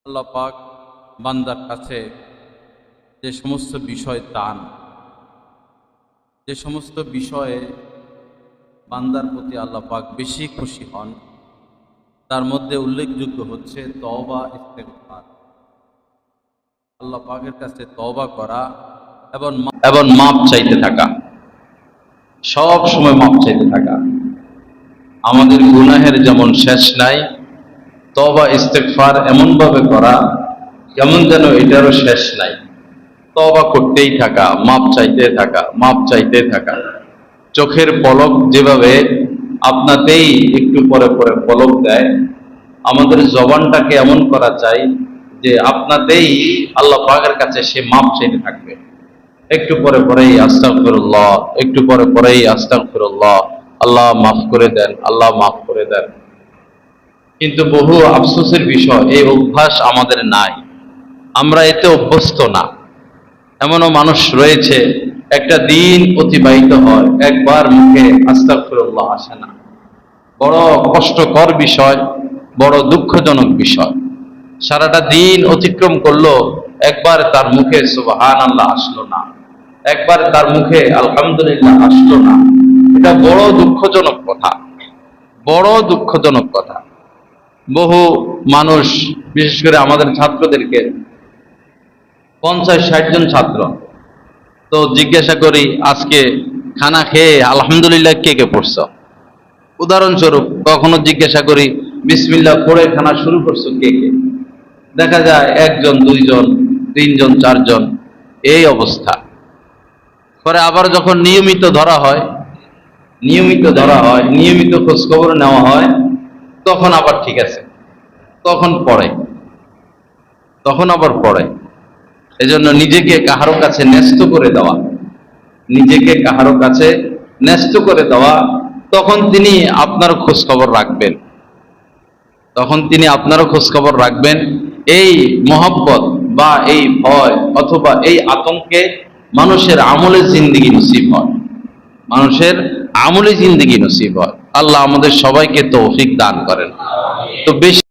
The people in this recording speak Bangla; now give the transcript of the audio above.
আল্লাহ পাক বান্দার কাছে যে সমস্ত বিষয় দান, যে সমস্ত বিষয়ে বান্দার প্রতি আল্লাহ পাক বেশি খুশি হন, তার মধ্যে উল্লেখযোগ্য হচ্ছে তওবা ইস্তেগফার। আল্লাহ পাকের কাছে তওবা করা এবং মাপ চাইতে থাকা, সব সময় মাপ চাইতে থাকা। আমাদের গুনাহের যেমন শেষ নাই, তওবা ইস্তেগফার এমনভাবে করা যেমন যেন এটারও শেষ নাই। তওবা করতেই থাকা, মাপ চাইতে থাকা, মাপ চাইতে থাকা। চোখের পলক যেভাবে আপনাতেই একটু পরে পরে পলক দেয়, আমাদের জবানটাকে এমন করা চাই যে আপনাতেই আল্লাহ পাকের কাছে সে মাপ চাইতে থাকবে। একটু পরে পরেই আস্তাগফিরুল্লাহ, একটু পরে পরেই আস্তাগফিরুল্লাহ, আল্লাহ মাফ করে দেন, আল্লাহ মাফ করে দেন। কিন্তু বহু আফসোসের বিষয়, এই অভ্যাস আমাদের নাই, আমরা এতে অভ্যস্ত না। এমনও মানুষ রয়েছে, একটা দিন অতিবাহিত হয়, একবার মুখে আস্তাগফিরুল্লাহ আসে না। বড় কষ্টকর বিষয়, বড় দুঃখজনক বিষয়। সারাটা দিন অতিক্রম করলো, একবার তার মুখে সুবহানাল্লাহ আসলো না, একবার তার মুখে আলহামদুলিল্লাহ আসলো না। এটা বড় দুঃখজনক কথা, বড় দুঃখজনক কথা। বহু মানুষ, বিশেষ করে আমাদের ছাত্রদেরকে, 50-60 জন ছাত্র, তো জিজ্ঞাসা করি আজকে খানা খেয়ে আলহামদুলিল্লাহ কে কে পড়ছ? উদাহরণস্বরূপ কখনো জিজ্ঞাসা করি বিসমিল্লাহ পড়ে খানা শুরু করছো কে কে? দেখা যায় 1 জন, 2 জন, 3 জন, 4 জন, এই অবস্থা। পরে আবার যখন নিয়মিত ধরা হয়, নিয়মিত খোঁজখবর নেওয়া হয়, তখন আবার ঠিক আছে, তখন আবার পড়ে। এজন্য নিজেকে কাহারো কাছে ন্যস্ত করে দেওয়া, নিজেকে কাহারো কাছে ন্যস্ত করে দেওয়া, তখন তিনি আপনার খোঁজখবর রাখবেন, তখন তিনি আপনারও খোঁজখবর রাখবেন। এই মহব্বত বা এই ভয় অথবা এই আতঙ্কে মানুষের আমলে জিন্দেগি নসিব হয়, মানুষের আমলে জিন্দেগি নসিব হয়। আল্লাহ আমাদের সবাইকে তৌফিক দান করেন। তো বেশি